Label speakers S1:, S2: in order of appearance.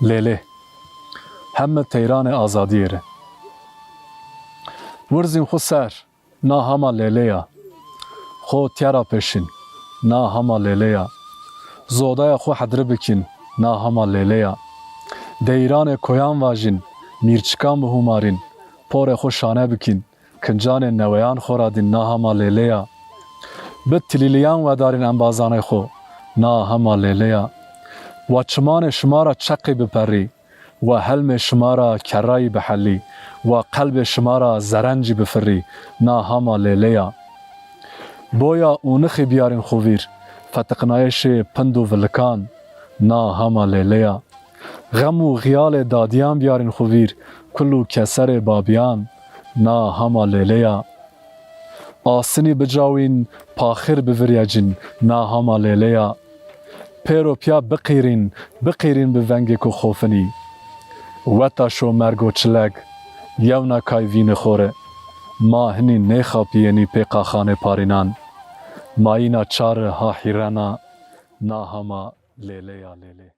S1: Lêlê heme teyranê azadiyê re. Wirzên xwe ser, na hema lêlêya. Xwe tiyara pêşîn, na hema lêlêya. Zodaya xwe hedrê bikin, na hema lêlêya. Deyranê koyan vajin, mîrçikan bihûmarîn. Porê xwe şane bikin, kincanên neweyan xwe radîn, na hema lêlêya. Bi tilîliyan wedarîn embazanê xwe, na hema lêlêya. Wa çimanê şima ra çeqî biperî, wa helmê şima ra kerayî bihelî, wa qelbê şima ra zerencî bifirî, na hema lêlêya. Boya û nixê biyarên xwe vîr, fetiqnayêşê pind û vilikan, na hema lêlêya. Xem û xiyalê dadiyan biyarên xwe vîr, kul û keserê babiyan, na hema lêlêya. Asînî bicawîn, paxir biviryecin, na hema lêlêya. Pêro piya biqîrîn, biqîrîn bi vengê ku xofirî. Weta şo merg û çileg, yewna kayvînê xwe re. Ma hinî nêxapîyenî pê qaxanê parînan. Mayîna çar ha hîrena, na hema lêlêya lêlê.